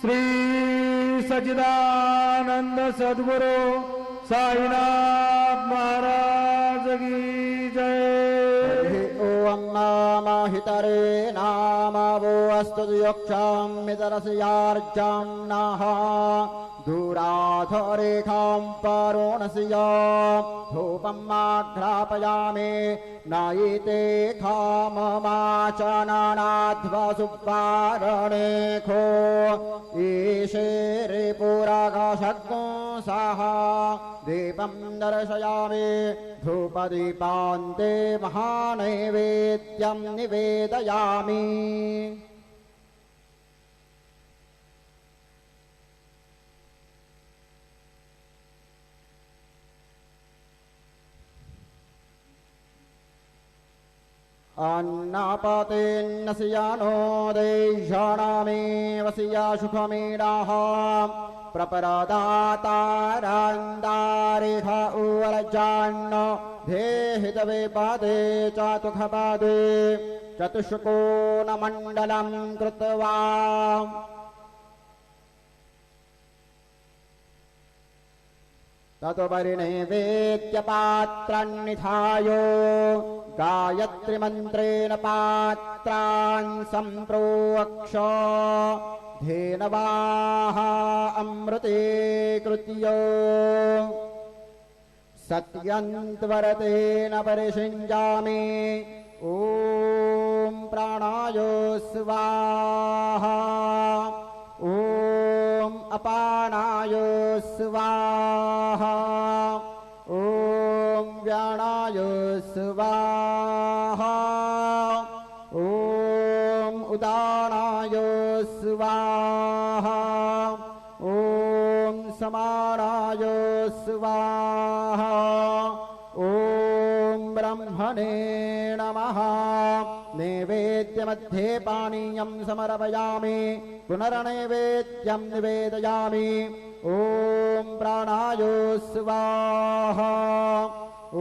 श्री सच्चिदानंद सद्गुरु साईनाथ महाराज की जय। ओम नाम हितरे नाम वो अस्तु योक्षाम मितरस्यार्चां नः दूराधरेखां परोणस्य धूपम् आघ्रापयामि नायिते खाममाचननाध्वसुपारणेखो ईशेरे पुराकाशग्ंसः दीपं दर्शयामि धूपदीपान्ते महानैवेद्यं निवेदयामि। अन्नापतेन्नस्यानो देशानामे वस्या सुखमीडाः प्रपरदातारान्दारिह उवरजान्न धेहितविपदे चातुखपदे चतुष्कोणमण्डलं कृत्वा ततोपरि नैवेद्यपात्रान्निधाय गायत्रीमन्त्रेण पात्रान् सम्प्रोक्ष धेनवाः अमृते कृत्य सत्यन्त्वरतेन परिषिञ्जामि। ॐ प्राणाय स्वाहा ॐ अपानाय स्वाहा ॐ व्यानाय स्वाहा ॐ उदानाय स्वाहा ॐ समानाय स्वाहा ॐ ब्रह्मणे नमः। नैवेद्यमध्ये पानीयं समर्पयामि पुनर्नैवेद्यं निवेदयामि। ॐ प्राणाय स्वाहा ॐ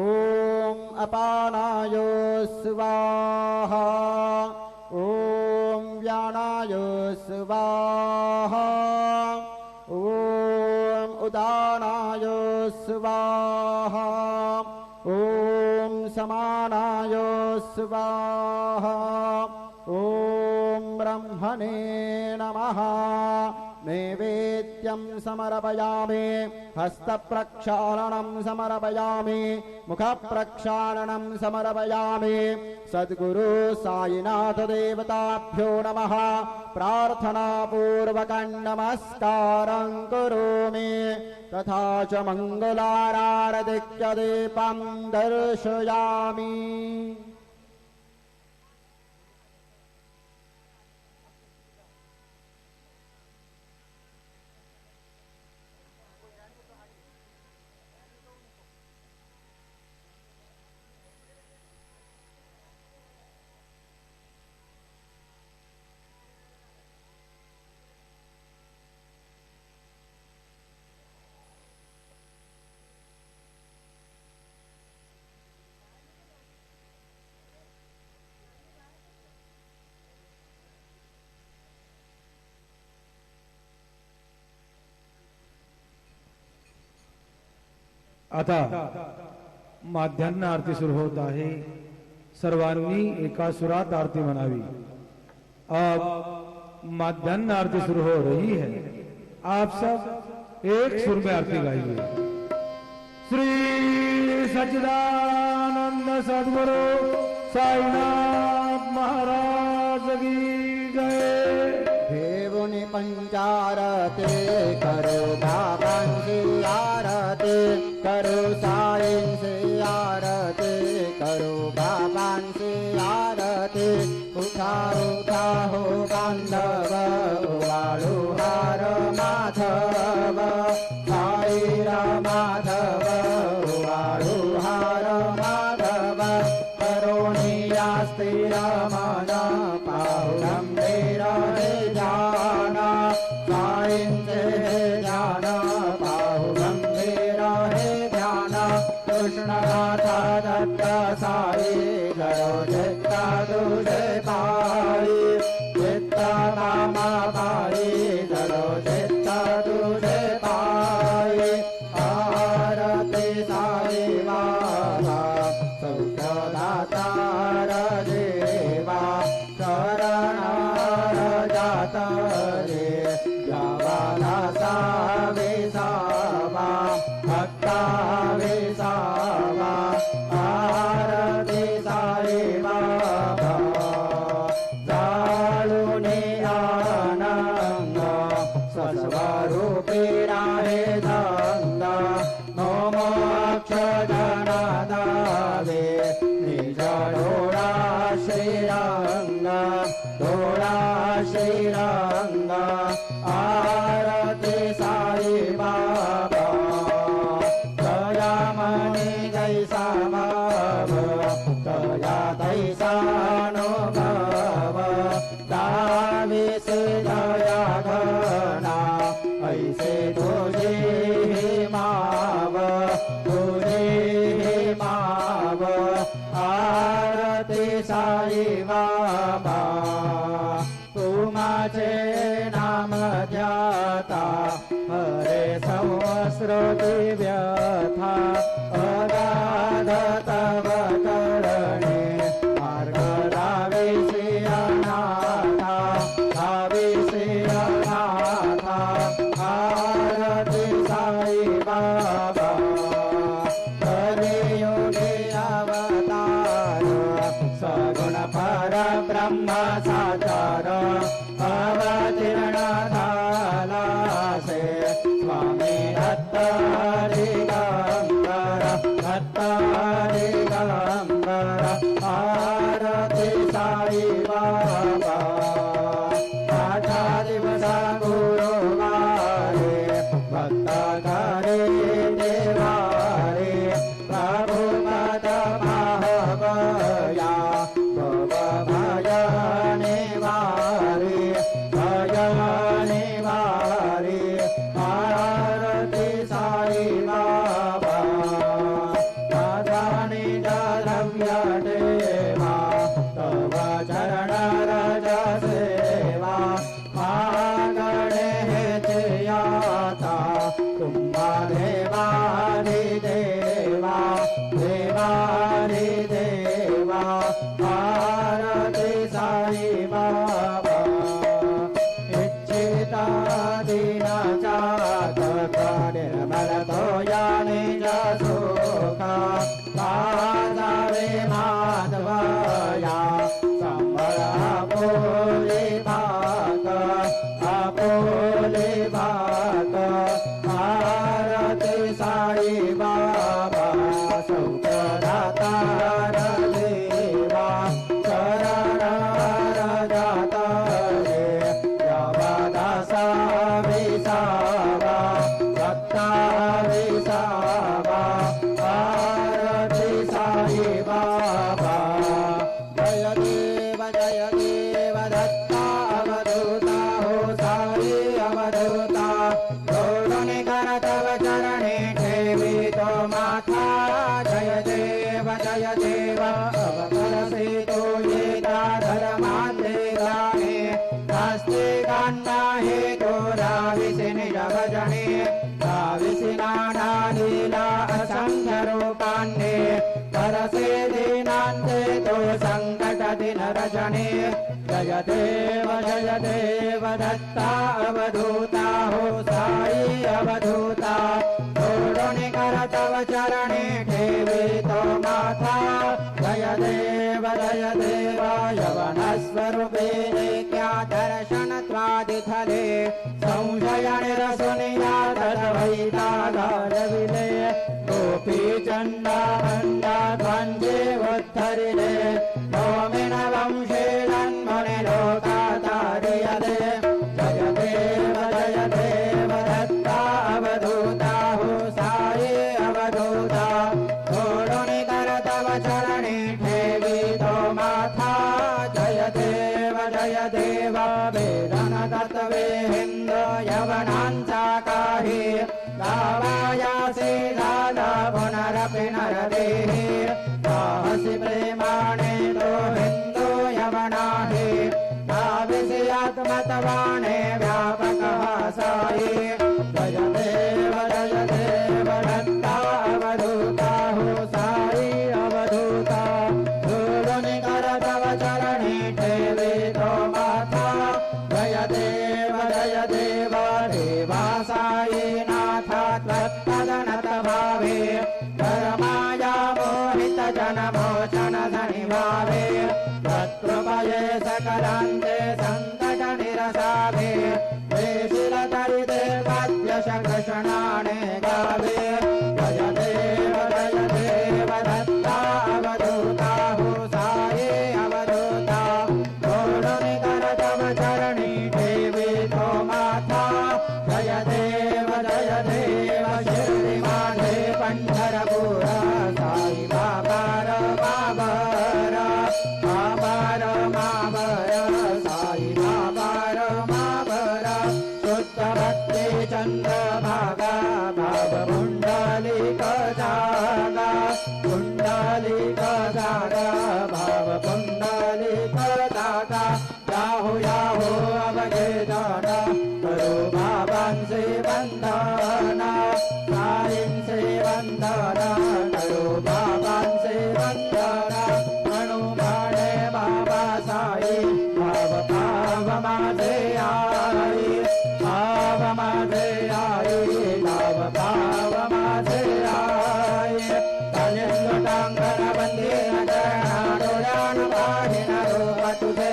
अपानाय स्वाहा ॐ व्यानाय स्वाहा ॐ उदानाय स्वाहा ॐ समानाय स्वाहा ॐ ब्रह्मणे नमः। नैवेद्यं समर्पयामि हस्तप्रक्षालनं समर्पयामि मुखप्रक्षालनं समर्पयामि। सद्गुरु साईनाथ देवताभ्यो नमः। प्रार्थनापूर्वकं नमस्कारं करोमि तथा च मंगलाराधिक्य दीपं दर्शयामि। आता माध्यान्ह आरती सुरू होत आहे। सर्वांनी एका सुरात आरती म्हणावी। अब माध्यान्ह आरती शुरू हो रही है। आप सब एक सुर में आरती गाइए। श्री सच्चिदानंद सद्गुरु साईनाथ महाराज की जय। देवुनि पंचारते करो बाबांची आरती करो साईंची आरती करो बाबांची आरती। उठा उठा हो बांधव वाळू हार माधव साईरा माधव वाळू हार माधव करोनिया स्थिर मन पाहु गंभीर हे ध्यान साईंचे हे ध्यान पाहु गंभीर हे ध्यान। कृष्णनाथा दत्त साई जयो चित्ता तुझे पाई चित्ता नामा पाई जयो थोडा श्रीरंग आरती साई बाबा तया मनी जैसा भाव तया तैसा अनुभव दाविस दया घना ऐसे तुझे माव तुझे माव आरती साई बाबा तुमाचे नाम ध्याता हरे संस्कृती व्यथा अगाध तव करणे मार्ग दाविसी अनाथा दाविसी अनाथा आरती साई बाबा कलियुगे अवतार सगुण पर ब्रह्म साचार अवतीर्ण झाला से स्वामी दत्त दिगंबर दत्त दिगंबर आरती साई बाबा आठा दिवस गुरुवारे भक्त घरे देवारे प्रभु पद महाबया भव भजने वारे भजने वारे आरती साई बाबा दादानी द्रव्य देवा तव चरण रज सेवा मागणे हेतयाता तुम्हा देवानि देवा देवानि देवा आरती साई बाबा इच्छिता दीन चातक निर्मल तोया निज सुखा पादावे माधवया संबळ आपोले भाग आपोले भाग आरती साई बाबा सौखदातार देवा शरण जाता रे यावादासा विसावा भक्ता विसावा आरती साई बाबा जय देव दत्ता अवधूता हो साई अवधूता जोडणे कर तव चरणे ठेवी तो माथा जय देव अवकरसे तो येता धर्माते गाणे नास्ते गान्ना हे तो राविसे निज भजने राविसे नाना लीला असंख्य रूपान्ने तरसे दीनान्ते तो संकट दिन रजने जय देव दत्ता अवधूता हो साई अवधूता जोडणे कर तव चरणे ठेवी तो माथा जय देव यवन स्वरूपे क्या दर्शन त्वादिथले संशय निरसुनिया तद्वैता गालविले गोपी चंडा मंडा ध्वंजेवोद्धरिले नोमिन वंशे जन्मनि लोकातारियले जय देव दत्ता अवधूता हो साई अवधूता जोडणे कर तव चरणे ठेवी तो माथा जय देव वेदन तत्वे हिंद यवनांचा काही गावायासी झाला पुनरपि नरदेहे साहसी प्रेमाने तो हिंदू यवनाहे नाविसी आत्मतवाने व्यापक साई जय देव दत्ता अवधूता हो साई अवधूता जोडणे कर तव चरणे ठेवी तो माथा जय देव देवा साई नाथा त्वत्पदनत भावे धर्माया मोहित जन मोचन धनि भावे तत्कृपये सकलान्ते संकट निरसावे वेशिल तरिते वाद्यश कृष्णाने गावे जय देव दत्ता अवधूता हो साई अवधूता दाता याहो याहो अवगेदाना करो बाबां से वंदना साईं से वंदना करो बाबां से वंदना हनुमाने बाबा साई भाव भाव माझे आई भाव माझे आई भाव भाव माझे आई कलिंगटांगण बंदीन चरणाडोळ्यान पाहिन रूप तुझे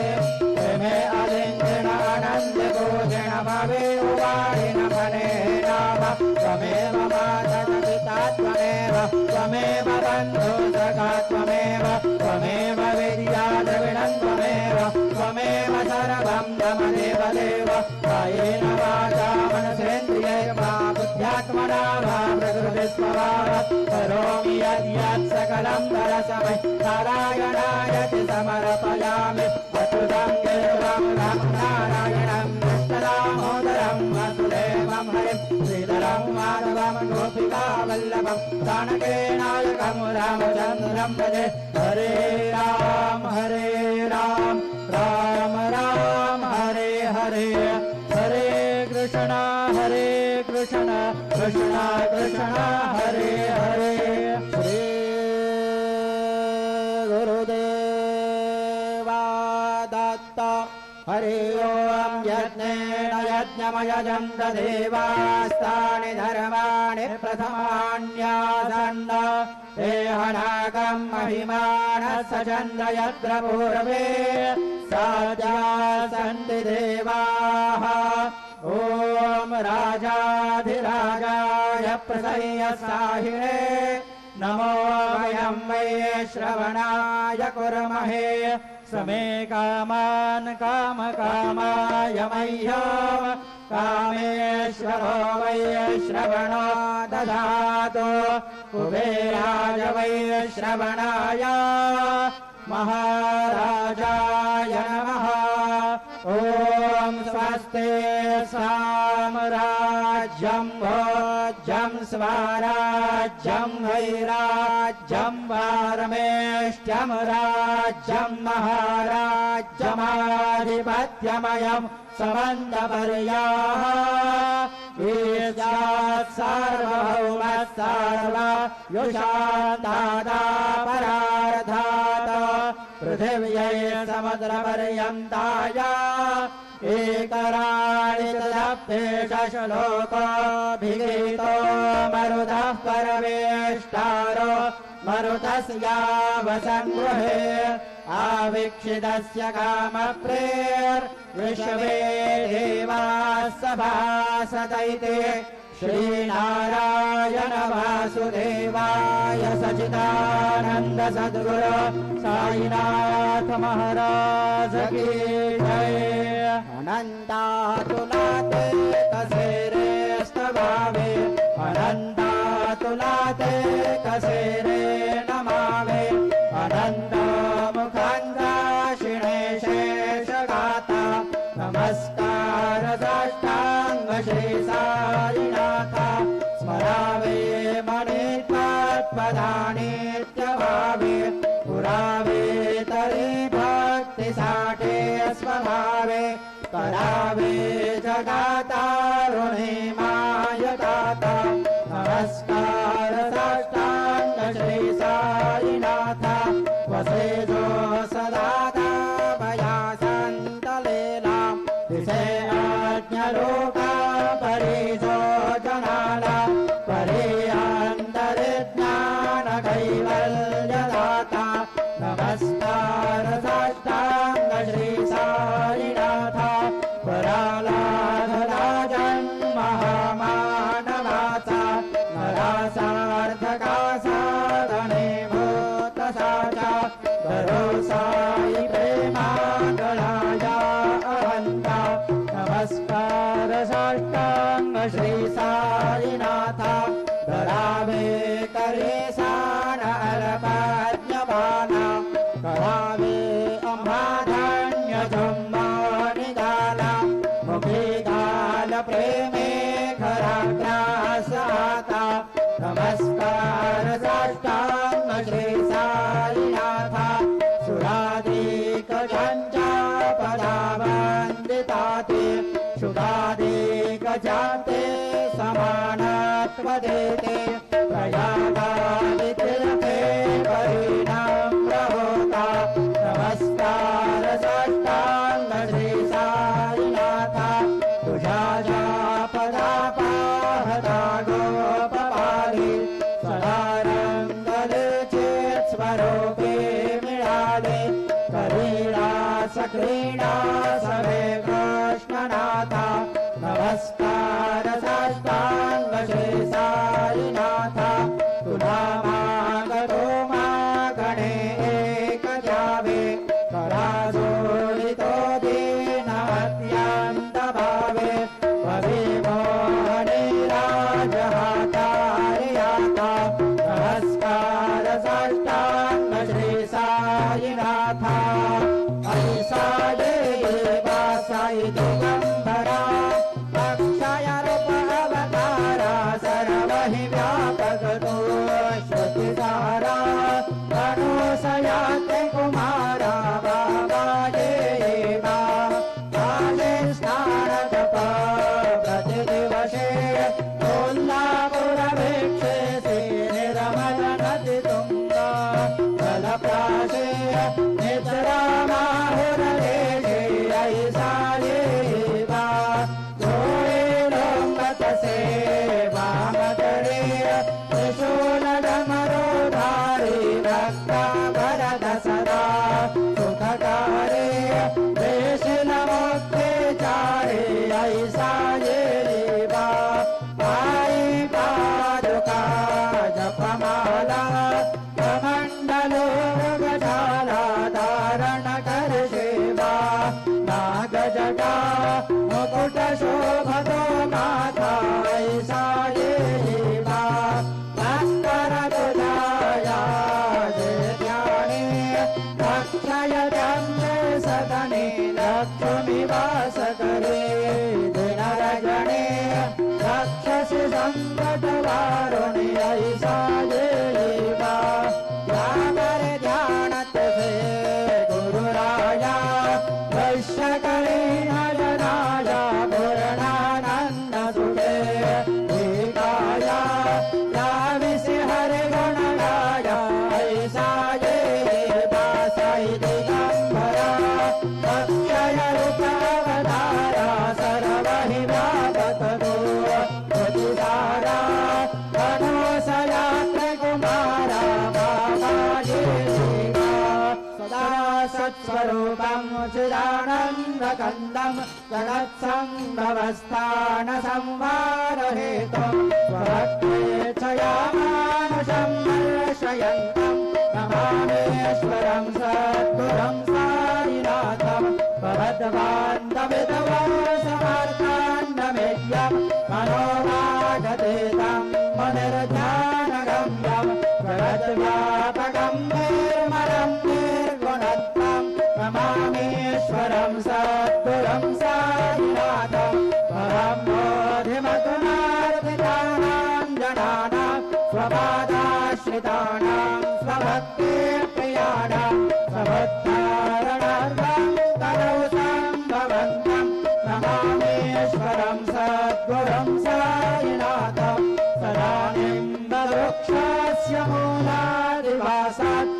प्रेमे अलिंगण आनंद गोजन भावे उवाडिन मने नाम त्वमेव माता पिता त्वमेव त्वमेव बन्धु सखा त्वमेव त्वमेव विद्या द्रविणं त्वमेव त्वमेव सर्वं मम देव देव कायेन वाचा मनसेन्द्रियैर्वा बुद्ध्यात्मना वा प्रकृतिस्वभावात् करोमि यद्यत् सकलं परस्मै नारायणायति समर्पयामि अच्युतं केशवं नारायणं कृष्णदामोदरं वासुदेवं हरिं श्रीधरं माधवं गोपिकावल्लभं जानकीनायकं रामचन्द्रं भजे हरे राम राम राम हरे हरे हरे कृष्ण कृष्ण कृष्ण हरे हरे श्री गुरुदेवा दत्त हरि ओम यज्ञेन यज्ञमयजन्त देवास्तानि धर्माणि प्रथमान्यासन्न देहनागं महिमानः सचन्द यत्र पूर्वे साध्यासन्ति देवाः ॐ राजाधिराजाय प्रसह्यसाहिने नमो वयं वै श्रवणाय कुर्महे समे कामान् कामकामाय मह्यं कामेश्वरो वै श्रवणो ददातु कुबेराय वै श्रवणाय महाराजाय नमः ॐ स्वस्ति साम्राज्यं भोज्यं स्वराज्यं वैराज्यं वारमेष्ट्यं राज्यं महाराज्यमाधिपत्यमयं समन्तपर्याः ईशात् सार्वभौमः सर्वयुषान्तादा परार्धात् पृथिव्यै समुद्रपर्यन्ताय एकराणि तदप्येषश्लोकोऽभिगीतो मरुतः परमेष्टारो मरुतस्यावसङ्गृहे आवीक्षितस्य कामप्रेर्विश्वे देवाः सभासदैते श्रीनारायण वासुदेवाय सच्चिदानन्द सद्गुरु साईनाथ महाराज की जय अनन्तातुलाते कसेरे स्तवावे अनन्तातुलाते कसेरे नमावे अनन्तमुखान्दाशिणे शेषगाता नमस्कार साष्टांग श्री साईनाथ स्मरावे मणित्वत्पदानीत्यभावे पुरावे तरी भक्तिसाठे स्वभावे करावे जगातारुणे मायदाता नमस्कार साष्टांग श्री साईनाथ वसेजो सदादा भया संतलेला दिसे आज्ञलोका परिजो जनाला परियांतरे ज्ञान कैवल्यदाता नमस्कार साष्टांग श्री साईनाथ परालाधराजन् महामानवाचा नरासार्थका साधने भूतसाचा दरोसाई प्रेमागळाया अहंता नमस्कार साष्टांग श्री साईनाथ धरावे करेसान अल्पज्ञपाना करावे अंबाधान्य जम्मानिदाला मुखे गाल प्रेमे खराग्रासाता नमस्कार साष्टांग श्री साईनाथ सुराधिक चंचल जाते समानत्व देते प्रयागादि तीर्थे परिणाम्र होता नमस्कार साष्टांग श्री साईनाथा तुझ्या ज्या पदा पाहता गोपपाली सदा रंगलेचे स्वरूपे मिळाले करीडास क्रीडा सवे कृष्णनाथा नमस्कार साष्टांग श्री साईनाथा तुला मागतो मागणे एक द्यावे करा जोडितो दीन अत्यंत भावे अभिमोहने राजहातारि आता नमस्कार साष्टांग श्री साईनाथा ऐसा देवा साई दिगंबरा अक्षय रूप अवतारा सर्वहि व्यापक तो श्रुतिधारा अनुसयाते कुमारा बाबा देवा काले स्नान जप प्रतिदिवसे कोल्हापुरभिक्षे श्री निर्मल नदी तुंगा जलप्राशे निद्रा माहुरदेशे ऐसा देवा तसे वामकरे त्रिशूल डमरुधारी रक्ता भरत सदा सुखकारे देशिल मुक्तिचारे ऐसा देवा आई पादुका जपमाला कमंडलो गजाला धारण कर सेवा नाग जगा मुकुट शोभतो माथा ऐसा देवा भास्कर तुझाया जय ध्याने अक्षय ध्याने सदने लक्ष्मी वास करे दिन रजने राक्षसी संकट वारुणी ऐसा देवा जागर ध्यानत से गुरुराया वैश्य करे नजराया पूर्णानंद सुखे एकाया याविसे हरे गुण गाया ऐसा देवा साई दिगंबरा अक्षय रूप अवतारा सर्वहि व्यापक तो प्रतिधारा अनुसयात्रे कुमारा बाबा देवा सदा सत्स्वरूपं चिदानन्दकन्दं जगत्सम्भवस्थान संवारहेतुं स्वभक्तेच्छया मानुषं दर्शयन्तं नमामीश्वरं सद्गुरुं साईनाथं भवद्बान्धविधवो समर्थान्नमेयं मनोवागतेतं मुनिर्ध्यानगम्यं जगद्व्यापकं निर्मलं निर्गुणत्वं नमामीश्वरं सद्गुरुं साईनाथं परमोधिमगुणार्थितानां जनानां स्वपादाश्रितानां स्वभक्तिप्रियाणां स्वबुद्धारणार्थं तनौ सम्भवन्तं नमामीश्वरं सद्गुरुं साईनाथं सदा निम्बवृक्षस्य मूलादिवासात्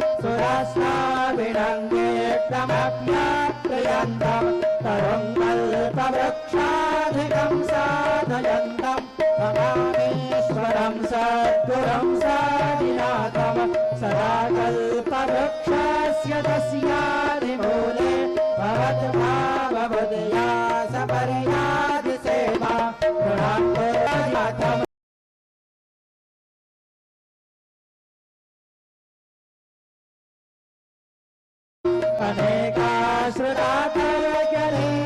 सुरस्नाभिरङ्गेक्षमभ्याप्ययन्तं तरुं कल्पवृक्षाधिकं साधयन्तं नमामीश्वरं सद्गुरुं साईनाथं सदा कल्पवृक्षस्य तस्यादिमूले भवद्भावबुद्ध्या सपर्यादिसेवा गृहान्तराथम्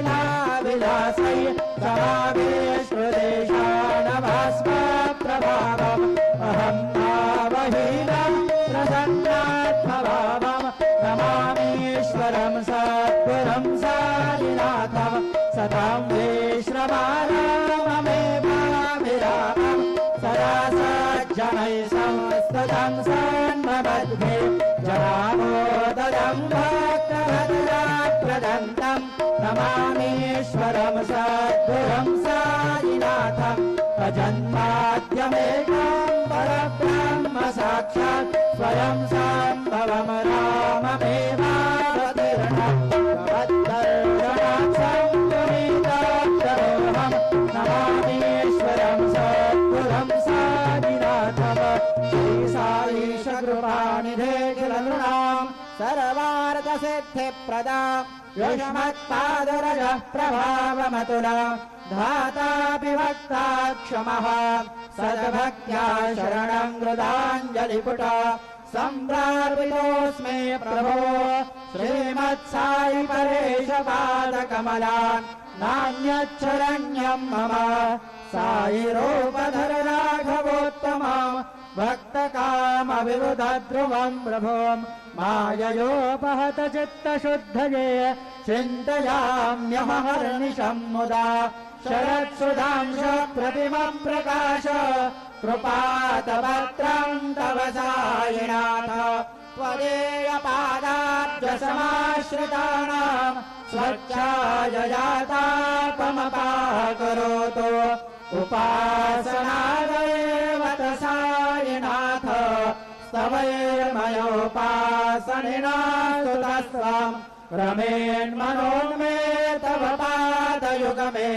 अनेकाश्रुतातर्क्यलीलाविलासै समावेश्वदेशानभास्मप्रभावम् अहं भावहीनं प्रसन्नात्मभावं नमामीश्वरं सद्गुरुं साईनाथं सदां विश्रमाराममेवाभिरामं सदा सज्जनैः संस्तुतं सन्ममध्ये जनामोदयं भक्तभद्राप्रदन्त परब्रह्मं नमामीश्वरं सद्गुरुं साईनाथं अजन्माद्यमेकं परब्रह्म साक्षात् स्वयं सम्भवं राममेवावतीर्णं भवद्दर्शनार्थं पुनीतोत्तरोऽहं नमामीश्वरं सद्गुरुं साईनाथं श्री साईश कृपानिधे किलनृणां सर्वार्थसिद्धिप्रदा युष्मत्पादरजः प्रभावमतुला धातापि वक्ता क्षमः सद्भक्त्या शरणं हृदाञ्जलिपुटा सम्प्रार्पितोऽस्मि प्रभो श्रीमत्साई परेश पादकमलान् नान्यच्छरण्यं मम साई रूपधर राघवोत्तमं भक्तकामविबुधध्रुवं प्रभों माययोपहत चित्तशुद्धये चिन्तयाम्यहर्निशं मुदा शरत्सुधांश प्रतिमं प्रकाश कृपातपत्रं तव सायिनाथ त्वदीयपादाब्जसमाश्रितानां स्वच्छाययातापमपाकरोतु उपासनादेव सायिनाथ स्तवैर्मयोपासनिना स्तुतस्त्वं रमेन्मनोन्मे तव पादयुगमे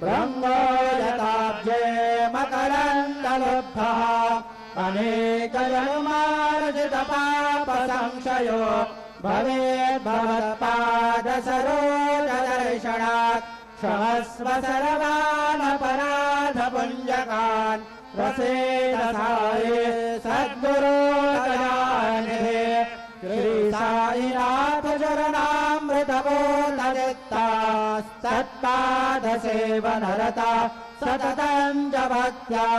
ब्रह्मोयताब्जे मकरन्दलुब्धः अनेकजन्मार्जितपापसंशयो भवेद्भवत्पादसरोजदर्शनात् क्षमस्व सर्वानपराधपुञ्जकान् प्रसीद साये सद्गुरो दयानिधे श्री साईनाथ चरणामृतपूर्णचित्तास्तत्पादसेवनरता सततं च भक्त्या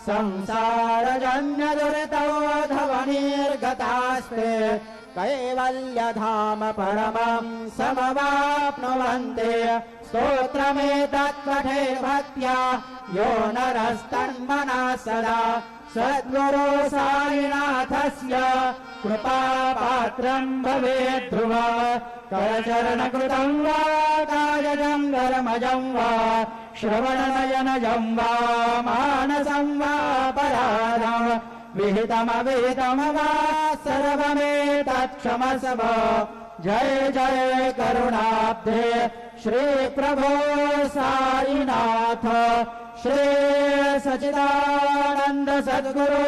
संसारजन्यदुरितोऽधवनिर्गतास्ते कैवल्यधाम परमं समवाप्नुवन्ते स्तोत्रमेतत् पठे भक्त्या यो नरस्तन्मनः सदा सद्गुरो साईनाथस्य कृपापात्रं भवेत् ध्रुवा करचरणकृतं वा कायजं गरमजं वा श्रवणनयनजं वा मानसं वा पराधं विहितमविहितं वा सर्वमेतत्क्षमस्व जय जय करुणाब्धे श्री प्रभो साईनाथ श्री सच्चिदानंद सद्गुरु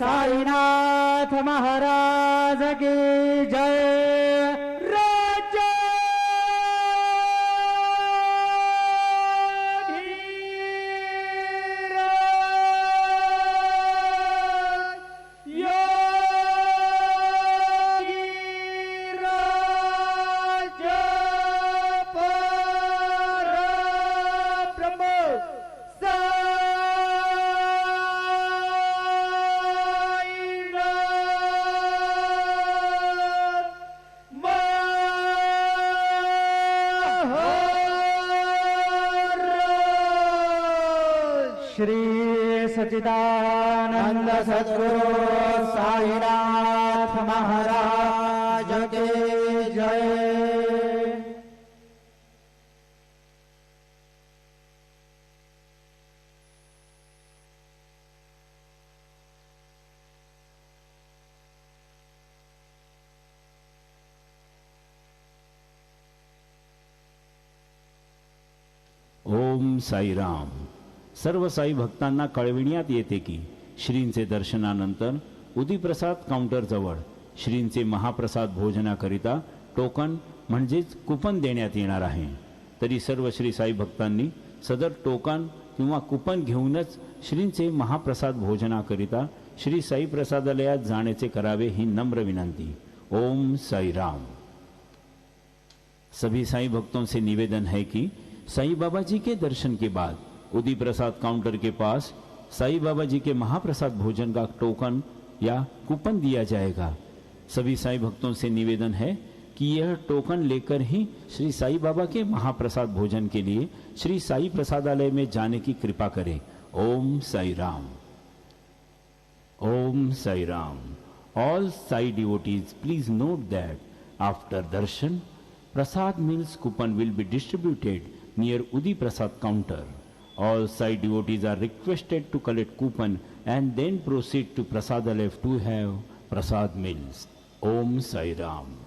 साईनाथ महाराज की जय। श्री सच्चिदानंद सद्गुरु साईनाथ महाराज के जय। ओम साईराम। सर्व साई भक्तांना कळविण्यात येते की श्रींचे दर्शनानंतर उदीप्रसाद काउंटरजवळ श्रींचे महाप्रसाद भोजनाकरिता टोकन म्हणजेच कुपन देण्यात येणार आहे। तरी सर्व श्री साई भक्तांनी सदर टोकन किंवा कुपन घेऊनच श्रींचे महाप्रसाद भोजनाकरिता श्री साई प्रसादालयात जाण्याचे करावे ही नम्र विनंती। ओम साईराम। सभी साई भक्तों से निवेदन है कि साई बाबा जी के दर्शन के बाद उदी प्रसाद काउंटर के पास साई बाबा जी के महाप्रसाद भोजन का टोकन या कूपन दिया जाएगा। सभी साई भक्तों से निवेदन है कि यह टोकन लेकर ही श्री साई बाबा के महाप्रसाद भोजन के लिए श्री साई प्रसादालय में जाने की कृपा करें। ओम साई राम। ओम Sai Ram. All Sai devotees, please note that after darshan, Prasad meals coupon will be distributed near Udi Prasad counter. All Sai devotees are requested to collect coupon and then proceed to Prasadalaya to have Prasad meals. Om Sai Ram.